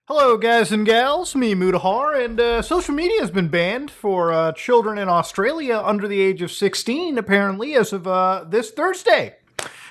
Hello, guys and gals. Me, Mudahar, and social media has been banned for children in Australia under the age of 16, apparently, as of this Thursday.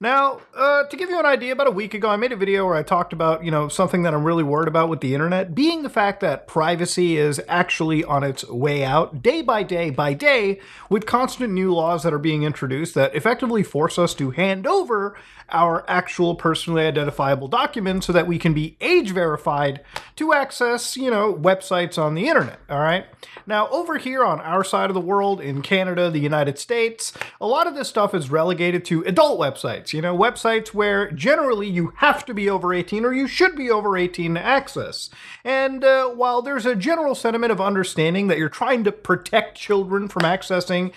Now, to give you an idea, about a week ago, I made a video where I talked about, something that I'm really worried about with the internet, being the fact that privacy is actually on its way out, day by day, with constant new laws that are being introduced that effectively force us to hand over our actual personally identifiable documents so that we can be age verified to access, websites on the internet, all right? Now, over here on our side of the world, in Canada, the United States, a lot of this stuff is relegated to adult websites, websites where generally you have to be over 18 or you should be over 18 to access. And while there's a general sentiment of understanding that you're trying to protect children from accessing,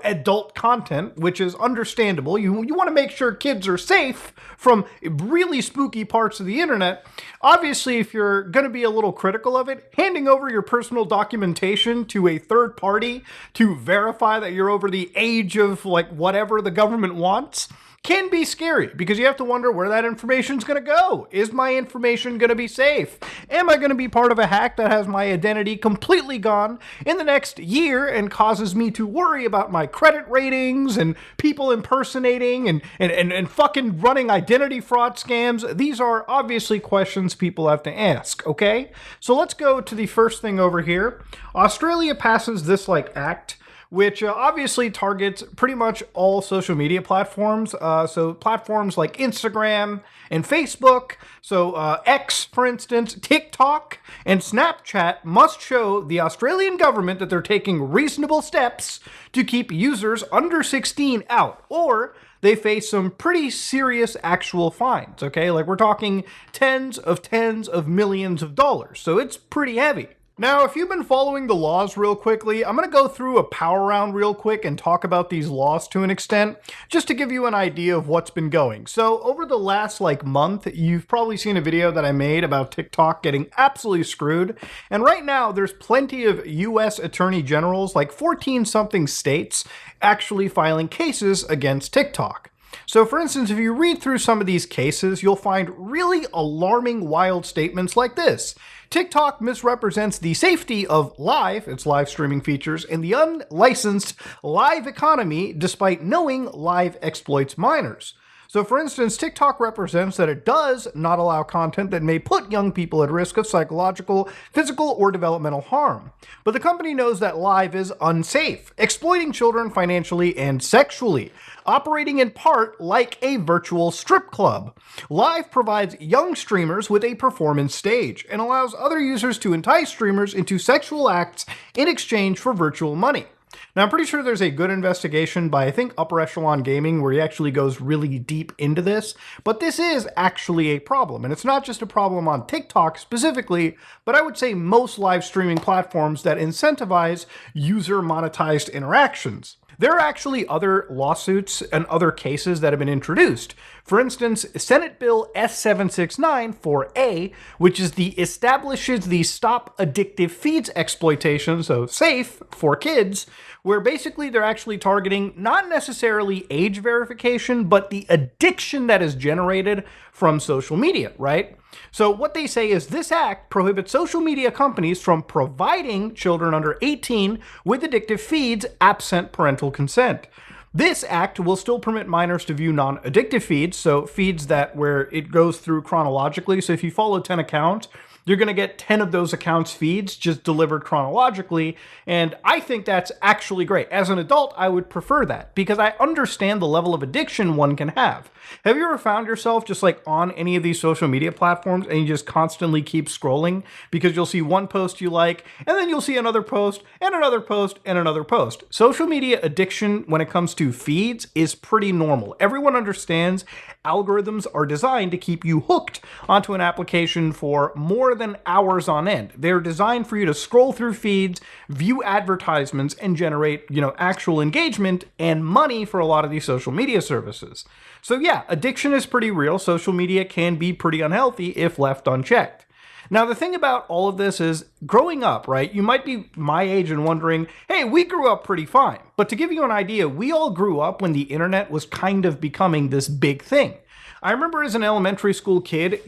adult content, which is understandable, you want to make sure kids are safe from really spooky parts of the internet. Obviously, if you're going to be a little critical of it, handing over your personal documentation to a third party to verify that you're over the age of whatever the government wants can be scary, because you have to wonder where that information is going to go. Is my information going to be safe? Am I going to be part of a hack that has my identity completely gone in the next year and causes me to worry about my credit ratings and people impersonating and fucking running identity fraud scams? These are obviously questions people have to ask, okay? So let's go to the first thing over here. Australia passes this act, which obviously targets pretty much all social media platforms. So platforms like Instagram and Facebook, so X, for instance, TikTok, and Snapchat must show the Australian government that they're taking reasonable steps to keep users under 16 out, or they face some pretty serious actual fines, okay? We're talking tens of millions of dollars, so it's pretty heavy. Now, if you've been following the laws real quickly, I'm going to go through a power round real quick and talk about these laws to an extent, just to give you an idea of what's been going. So over the last month, you've probably seen a video that I made about TikTok getting absolutely screwed. And right now, there's plenty of US attorney generals, 14-something states, actually filing cases against TikTok. So for instance, if you read through some of these cases, you'll find really alarming, wild statements like this. TikTok misrepresents the safety of its live streaming features, and the unlicensed live economy despite knowing live exploits minors. So for instance, TikTok represents that it does not allow content that may put young people at risk of psychological, physical, or developmental harm. But the company knows that live is unsafe, exploiting children financially and sexually, operating in part like a virtual strip club. Live provides young streamers with a performance stage and allows other users to entice streamers into sexual acts in exchange for virtual money. Now, I'm pretty sure there's a good investigation by, I think, Upper Echelon Gaming, where he actually goes really deep into this, but this is actually a problem, and it's not just a problem on TikTok specifically, but I would say most live streaming platforms that incentivize user-monetized interactions. There are actually other lawsuits and other cases that have been introduced. For instance, Senate Bill S769-4A, which establishes the Stop Addictive Feeds Exploitation, so SAFE, for kids, where basically they're actually targeting not necessarily age verification, but the addiction that is generated from social media, right? So what they say is this act prohibits social media companies from providing children under 18 with addictive feeds absent parental consent. This act will still permit minors to view non-addictive feeds, so feeds where it goes through chronologically. So if you follow 10 accounts, you're going to get 10 of those accounts' feeds just delivered chronologically, and I think that's actually great. As an adult, I would prefer that, because I understand the level of addiction one can have. Have you ever found yourself just on any of these social media platforms and you just constantly keep scrolling because you'll see one post you like, and then you'll see another post and another post and another post? Social media addiction when it comes to feeds is pretty normal. Everyone understands algorithms are designed to keep you hooked onto an application for more than hours on end. They're designed for you to scroll through feeds, view advertisements, and generate, actual engagement and money for a lot of these social media services. So yeah, addiction is pretty real. Social media can be pretty unhealthy if left unchecked. Now, the thing about all of this is, growing up, right, you might be my age and wondering, hey, we grew up pretty fine. But to give you an idea, we all grew up when the internet was kind of becoming this big thing. I remember as an elementary school kid,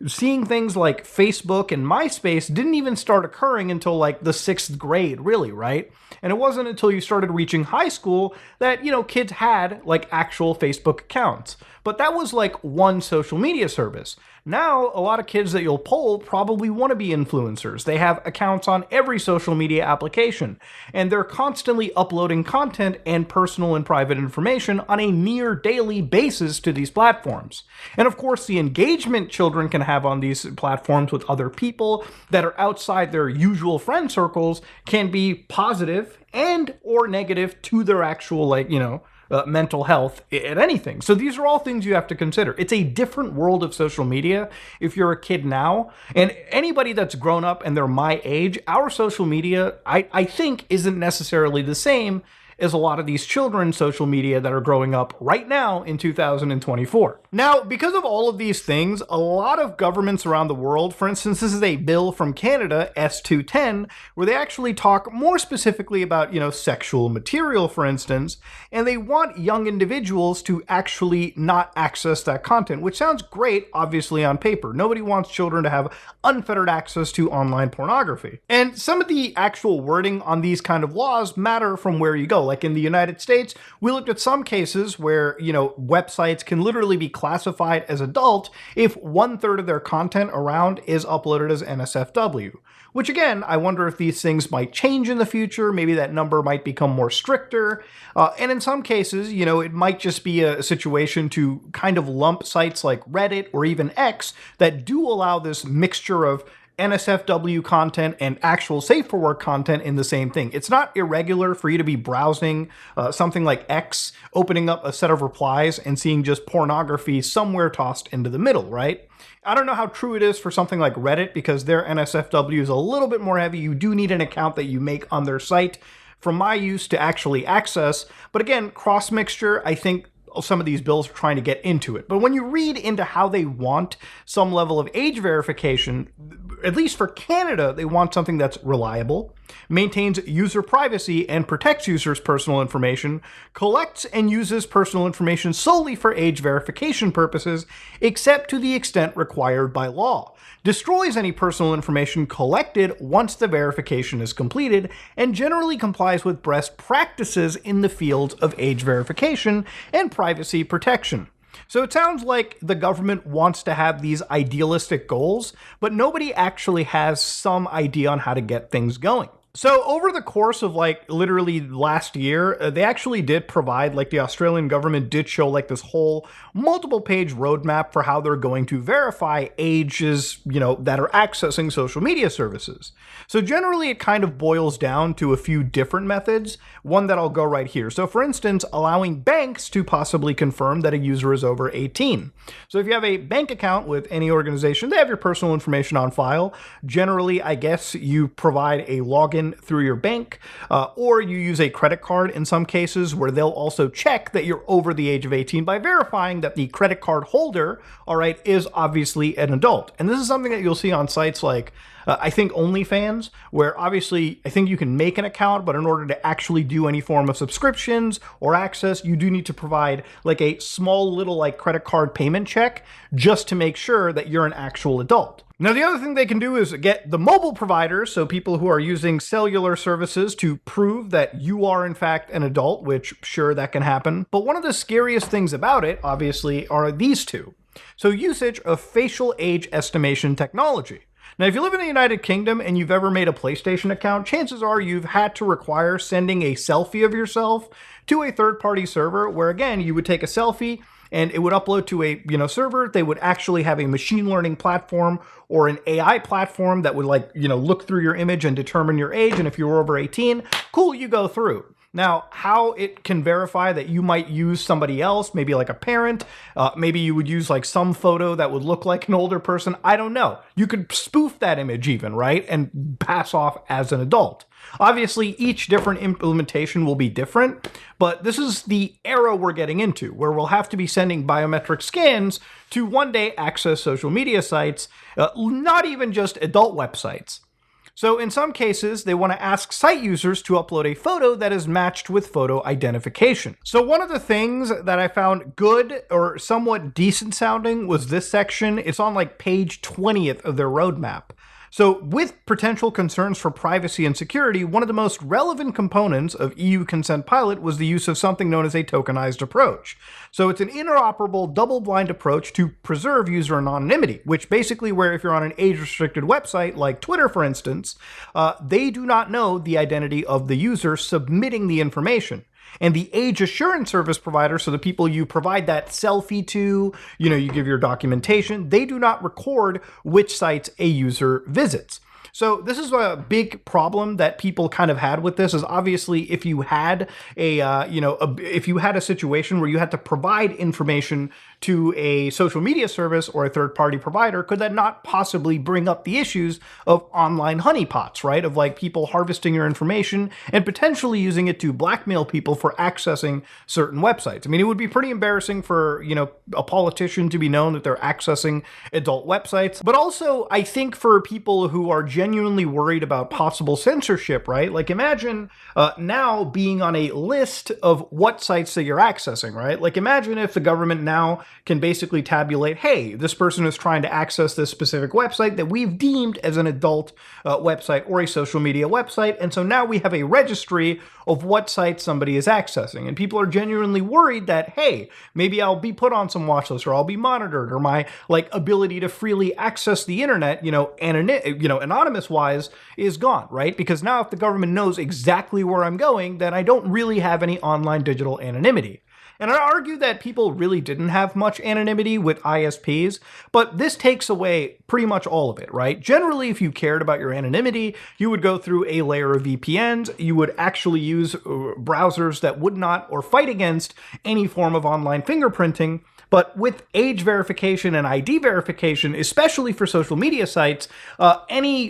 Seeing things like Facebook and MySpace didn't even start occurring until like the 6th grade, really, right? And it wasn't until you started reaching high school that, kids had like actual Facebook accounts. But that was like one social media service. Now, a lot of kids that you'll poll probably want to be influencers. They have accounts on every social media application, and they're constantly uploading content and personal and private information on a near daily basis to these platforms. And of course, the engagement children can have on these platforms with other people that are outside their usual friend circles can be positive and or negative to their actual, mental health at anything. So these are all things you have to consider. It's a different world of social media if you're a kid now. And anybody that's grown up and they're my age, our social media, I think, isn't necessarily the same as a lot of these children's social media that are growing up right now in 2024. Now, because of all of these things, a lot of governments around the world, for instance, this is a bill from Canada, S210, where they actually talk more specifically about, sexual material, for instance, and they want young individuals to actually not access that content, which sounds great, obviously, on paper. Nobody wants children to have unfettered access to online pornography. And some of the actual wording on these kind of laws matter from where you go. Like in the United States, we looked at some cases where, websites can literally be classified as adult if 1/3 of their content around is uploaded as NSFW. Which again, I wonder if these things might change in the future. Maybe that number might become more stricter. And in some cases, it might just be a situation to kind of lump sites like Reddit or even X that do allow this mixture of NSFW content and actual safe for work content in the same thing. It's not irregular for you to be browsing something like X, opening up a set of replies and seeing just pornography somewhere tossed into the middle, right? I don't know how true it is for something like Reddit because their NSFW is a little bit more heavy. You do need an account that you make on their site from my use to actually access. But again, cross-mixture, I think some of these bills are trying to get into it. But when you read into how they want some level of age verification, at least for Canada, they want something that's reliable, maintains user privacy and protects users' personal information, collects and uses personal information solely for age verification purposes, except to the extent required by law, destroys any personal information collected once the verification is completed, and generally complies with best practices in the fields of age verification and privacy protection. So it sounds like the government wants to have these idealistic goals, but nobody actually has some idea on how to get things going. So over the course of literally last year, they actually did provide, the Australian government did show this whole multiple page roadmap for how they're going to verify ages, that are accessing social media services. So generally it kind of boils down to a few different methods, one that I'll go right here. So for instance, allowing banks to possibly confirm that a user is over 18. So if you have a bank account with any organization, they have your personal information on file. Generally, I guess you provide a login through your bank, or you use a credit card in some cases where they'll also check that you're over the age of 18 by verifying that the credit card holder, is obviously an adult. And this is something that you'll see on sites like I think OnlyFans, where obviously I think you can make an account, but in order to actually do any form of subscriptions or access, you do need to provide a small little credit card payment check just to make sure that you're an actual adult. Now, the other thing they can do is get the mobile providers, so people who are using cellular services, to prove that you are in fact an adult, which sure, that can happen. But one of the scariest things about it, obviously, are these two. So usage of facial age estimation technology. Now, if you live in the United Kingdom and you've ever made a PlayStation account, chances are you've had to require sending a selfie of yourself to a third-party server where, again, you would take a selfie and it would upload to a server. They would actually have a machine learning platform or an AI platform that would look through your image and determine your age. And if you were over 18, cool, you go through. Now, how it can verify that you might use somebody else, maybe like a parent, maybe you would use some photo that would look like an older person, I don't know. You could spoof that image even, right? And pass off as an adult. Obviously, each different implementation will be different, but this is the era we're getting into, where we'll have to be sending biometric scans to one day access social media sites, not even just adult websites. So in some cases, they want to ask site users to upload a photo that is matched with photo identification. So one of the things that I found good or somewhat decent sounding was this section. It's on like page 20th of their roadmap. So with potential concerns for privacy and security, one of the most relevant components of EU Consent Pilot was the use of something known as a tokenized approach. So it's an interoperable double-blind approach to preserve user anonymity, which basically where if you're on an age-restricted website like Twitter, for instance, they do not know the identity of the user submitting the information. And the age assurance service provider, so the people you provide that selfie to, you give your documentation, they do not record which sites a user visits. So this is a big problem that people kind of had with this is obviously if you had if you had a situation where you had to provide information to a social media service or a third-party provider, could that not possibly bring up the issues of online honeypots, right? Of like people harvesting your information and potentially using it to blackmail people for accessing certain websites. I mean, it would be pretty embarrassing for, a politician to be known that they're accessing adult websites. But also, I think for people who are genuinely worried about possible censorship, right? Like imagine now being on a list of what sites that you're accessing, right? Like imagine if the government now can basically tabulate, hey, this person is trying to access this specific website that we've deemed as an adult website or a social media website. And so now we have a registry of what sites somebody is accessing. And people are genuinely worried that, hey, maybe I'll be put on some watch list or I'll be monitored or my ability to freely access the internet, anonymous wise is gone, right? Because now if the government knows exactly where I'm going, then I don't really have any online digital anonymity. And I argue that people really didn't have much anonymity with ISPs, but this takes away pretty much all of it, right? Generally, if you cared about your anonymity, you would go through a layer of VPNs, you would actually use browsers that would not or fight against any form of online fingerprinting. But with age verification and ID verification, especially for social media sites, any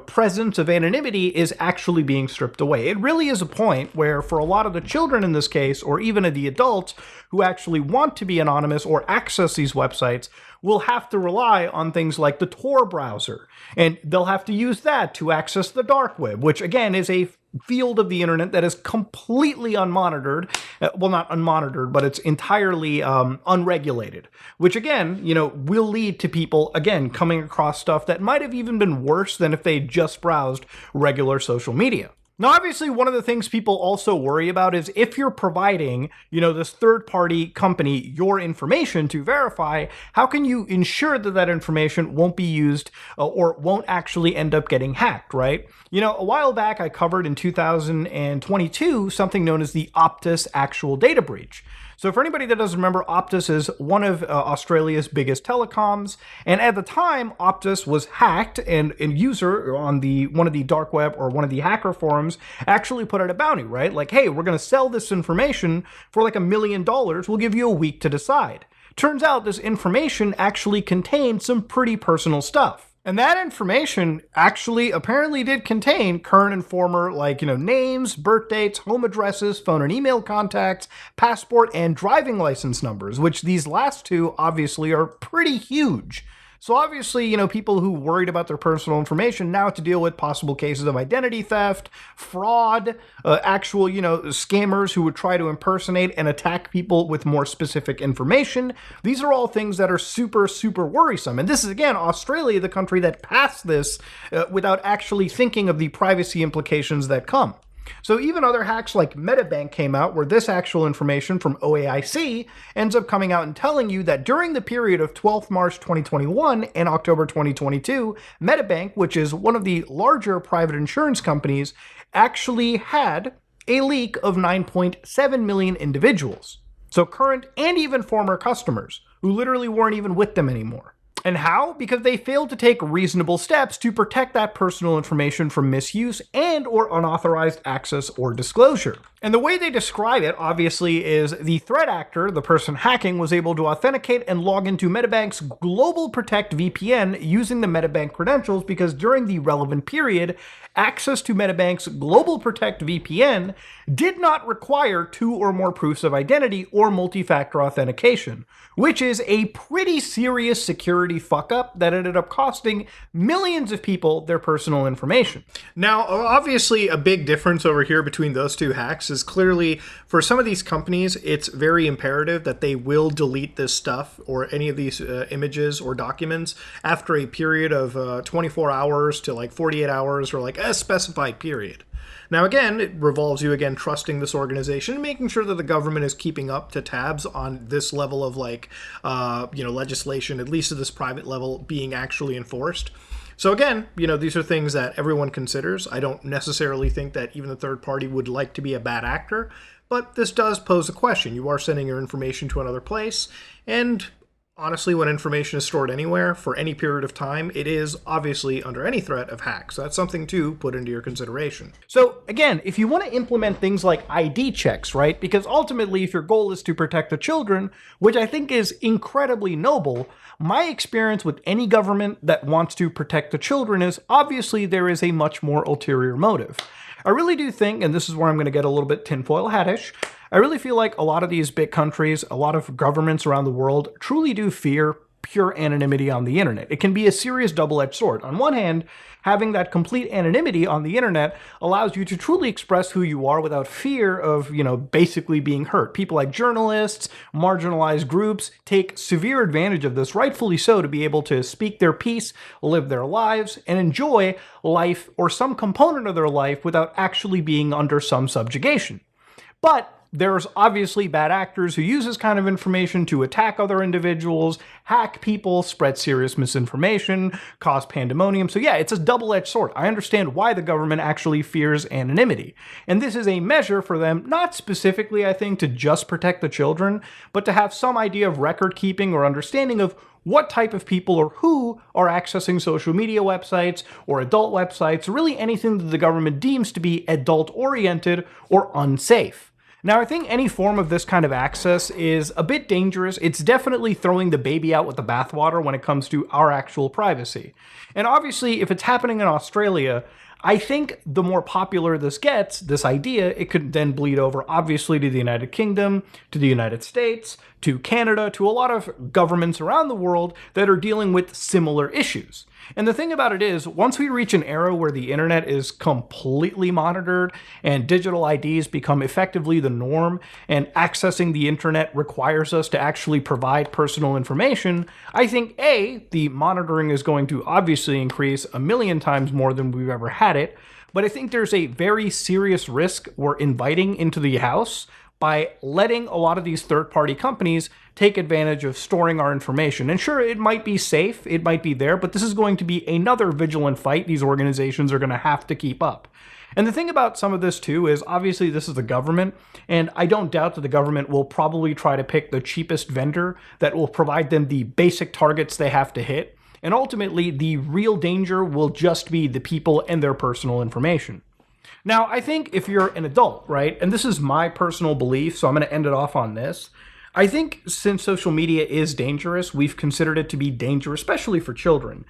presence of anonymity is actually being stripped away. It really is a point where for a lot of the children in this case, or even the adults who actually want to be anonymous or access these websites, will have to rely on things like the Tor browser. And they'll have to use that to access the dark web, which again is a field of the internet that is completely unmonitored. Well, not unmonitored, but it's entirely unregulated, which again, will lead to people, again, coming across stuff that might have even been worse than if they just browsed regular social media. Now, obviously, one of the things people also worry about is if you're providing, this third-party company your information to verify, how can you ensure that that information won't be used or won't actually end up getting hacked, right? A while back, I covered in 2022 something known as the Optus actual data breach. So for anybody that doesn't remember, Optus is one of Australia's biggest telecoms, and at the time, Optus was hacked, and a user on one of the dark web or one of the hacker forums actually put out a bounty, right? Like, hey, we're going to sell this information for like $1 million. We'll give you a week to decide. Turns out this information actually contained some pretty personal stuff. And that information actually apparently did contain current and former, names, birth dates, home addresses, phone and email contacts, passport, and driving license numbers, which these last two obviously are pretty huge. So obviously, people who worried about their personal information now have to deal with possible cases of identity theft, fraud, actual, scammers who would try to impersonate and attack people with more specific information. These are all things that are super, super worrisome. And this is, again, Australia, the country that passed this without actually thinking of the privacy implications that come. So even other hacks like MetaBank came out where this actual information from OAIC ends up coming out and telling you that during the period of 12th March 2021 and October 2022, MetaBank, which is one of the larger private insurance companies, actually had a leak of 9.7 million individuals. So current and even former customers who literally weren't even with them anymore. And how? Because they failed to take reasonable steps to protect that personal information from misuse and or unauthorized access or disclosure. And the way they describe it, obviously, is the threat actor, the person hacking, was able to authenticate and log into Metabank's Global Protect VPN using the Metabank credentials because during the relevant period, access to Metabank's Global Protect VPN did not require 2 or more proofs of identity or multi-factor authentication, which is a pretty serious security fuck-up that ended up costing millions of people their personal information. Now, obviously, a big difference over here between those two hacks is clearly, for some of these companies, it's very imperative that they will delete this stuff or any of these images or documents after a period of 24 hours to like 48 hours or like a specified period. Now, again, it revolves you, again, trusting this organization, making sure that the government is keeping up to tabs on this level of, like, legislation, at least at this private level, being actually enforced. So again, these are things that everyone considers. I don't necessarily think that even the third party would like to be a bad actor, but this does pose a question. You are sending your information to another place, and honestly, when information is stored anywhere for any period of time, it is obviously under any threat of hack. So that's something to put into your consideration. So again, if you want to implement things like ID checks, right? Because ultimately, if your goal is to protect the children, which I think is incredibly noble, my experience with any government that wants to protect the children is obviously there is a much more ulterior motive. I really do think, and this is where I'm going to get a little bit tinfoil hat-ish, I really feel like a lot of these big countries, a lot of governments around the world truly do fear pure anonymity on the internet. It can be a serious double-edged sword. On one hand, having that complete anonymity on the internet allows you to truly express who you are without fear of, basically being hurt. People like journalists, marginalized groups take severe advantage of this, rightfully so, to be able to speak their piece, live their lives, and enjoy life or some component of their life without actually being under some subjugation. But there's obviously bad actors who use this kind of information to attack other individuals, hack people, spread serious misinformation, cause pandemonium. So yeah, it's a double-edged sword. I understand why the government actually fears anonymity. And this is a measure for them, not specifically, I think, to just protect the children, but to have some idea of record keeping or understanding of what type of people or who are accessing social media websites or adult websites, or really anything that the government deems to be adult-oriented or unsafe. Now, I think any form of this kind of access is a bit dangerous. It's definitely throwing the baby out with the bathwater when it comes to our actual privacy. And obviously, if it's happening in Australia, I think the more popular this gets, this idea, it could then bleed over, obviously, to the United Kingdom, to the United States, to Canada, to a lot of governments around the world that are dealing with similar issues. And the thing about it is, once we reach an era where the internet is completely monitored and digital IDs become effectively the norm and accessing the internet requires us to actually provide personal information, I think A, the monitoring is going to obviously increase a million times more than we've ever had it, but I think there's a very serious risk we're inviting into the house by letting a lot of these third-party companies take advantage of storing our information. And sure, it might be safe, it might be there, but this is going to be another vigilant fight these organizations are going to have to keep up. And the thing about some of this, too, is obviously this is the government, and I don't doubt that the government will probably try to pick the cheapest vendor that will provide them the basic targets they have to hit. And ultimately, the real danger will just be the people and their personal information. Now, I think if you're an adult, right, and this is my personal belief, so I'm going to end it off on this. I think since social media is dangerous, we've considered it to be dangerous, especially for children.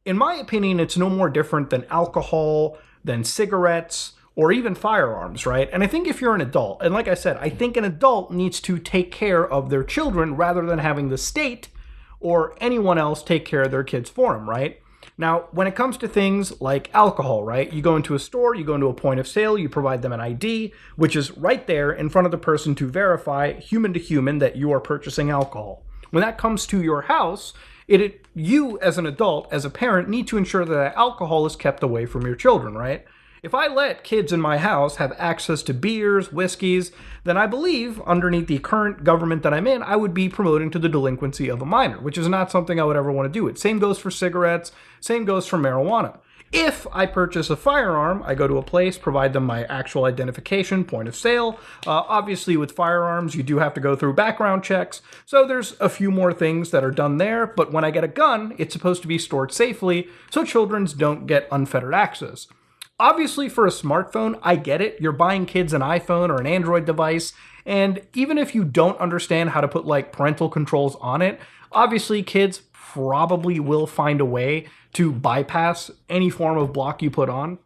In my opinion, it's no more different than alcohol, than cigarettes, or even firearms, right? And I think if you're an adult, and like I said, I think an adult needs to take care of their children rather than having the state or anyone else take care of their kids for them, right? Now, when it comes to things like alcohol, right, you go into a store, you go into a point of sale, you provide them an ID, which is right there in front of the person to verify human to human that you are purchasing alcohol. When that comes to your house, you as an adult, as a parent, need to ensure that alcohol is kept away from your children, right? If I let kids in my house have access to beers, whiskeys, then I believe, underneath the current government that I'm in, I would be promoting to the delinquency of a minor, which is not something I would ever want to do. Same goes for cigarettes, same goes for marijuana. If I purchase a firearm, I go to a place, provide them my actual identification, point of sale. Obviously, with firearms, you do have to go through background checks. So there's a few more things that are done there. But when I get a gun, it's supposed to be stored safely so children don't get unfettered access. Obviously, for a smartphone, I get it. You're buying kids an iPhone or an Android device, and even if you don't understand how to put like parental controls on it, obviously kids probably will find a way to bypass any form of block you put on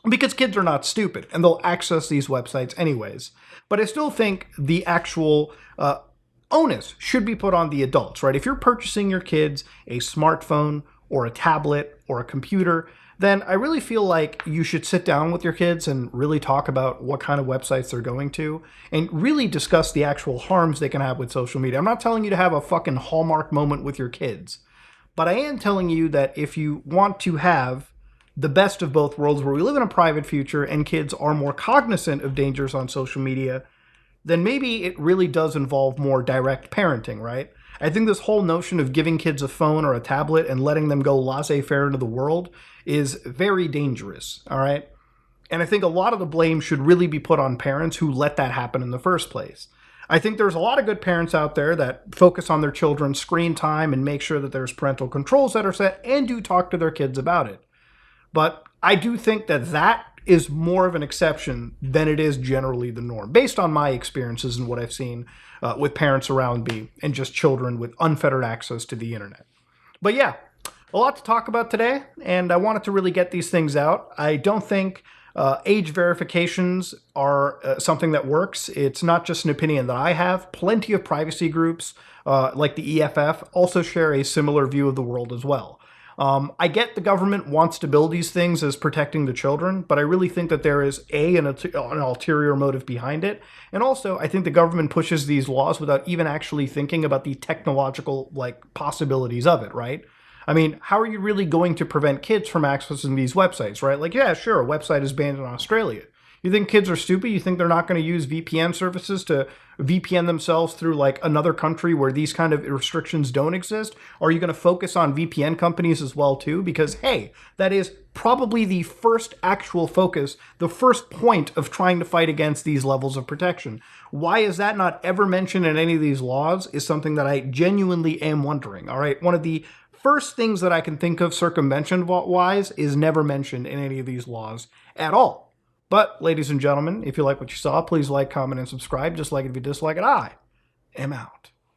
because kids are not stupid and they'll access these websites anyways. But I still think the actual onus should be put on the adults, right? If you're purchasing your kids a smartphone or a tablet or a computer, then I really feel like you should sit down with your kids and really talk about what kind of websites they're going to and really discuss the actual harms they can have with social media. I'm not telling you to have a fucking Hallmark moment with your kids, but I am telling you that if you want to have the best of both worlds where we live in a private future and kids are more cognizant of dangers on social media, then maybe it really does involve more direct parenting, right? I think this whole notion of giving kids a phone or a tablet and letting them go laissez-faire into the world is very dangerous, all right? And I think a lot of the blame should really be put on parents who let that happen in the first place. I think there's a lot of good parents out there that focus on their children's screen time and make sure that there's parental controls that are set and do talk to their kids about it. But I do think that that is more of an exception than it is generally the norm, based on my experiences and what I've seen with parents around me and just children with unfettered access to the internet. But yeah, a lot to talk about today, and I wanted to really get these things out. I don't think age verifications are something that works. It's not just an opinion that I have. Plenty of privacy groups, like the EFF, also share a similar view of the world as well. I get the government wants to build these things as protecting the children, but I really think that there is an ulterior motive behind it. And also, I think the government pushes these laws without even actually thinking about the technological possibilities of it, right? I mean, how are you really going to prevent kids from accessing these websites, right? Like, yeah, sure, a website is banned in Australia. You think kids are stupid? You think they're not going to use VPN services to VPN themselves through another country where these kind of restrictions don't exist? Or are you going to focus on VPN companies as well too? Because hey, that is probably the first actual focus, the first point of trying to fight against these levels of protection. Why is that not ever mentioned in any of these laws is something that I genuinely am wondering. All right, one of the first things that I can think of circumvention-wise is never mentioned in any of these laws at all. But, ladies and gentlemen, if you like what you saw, please like, comment, and subscribe. Just like it if you dislike it. I am out.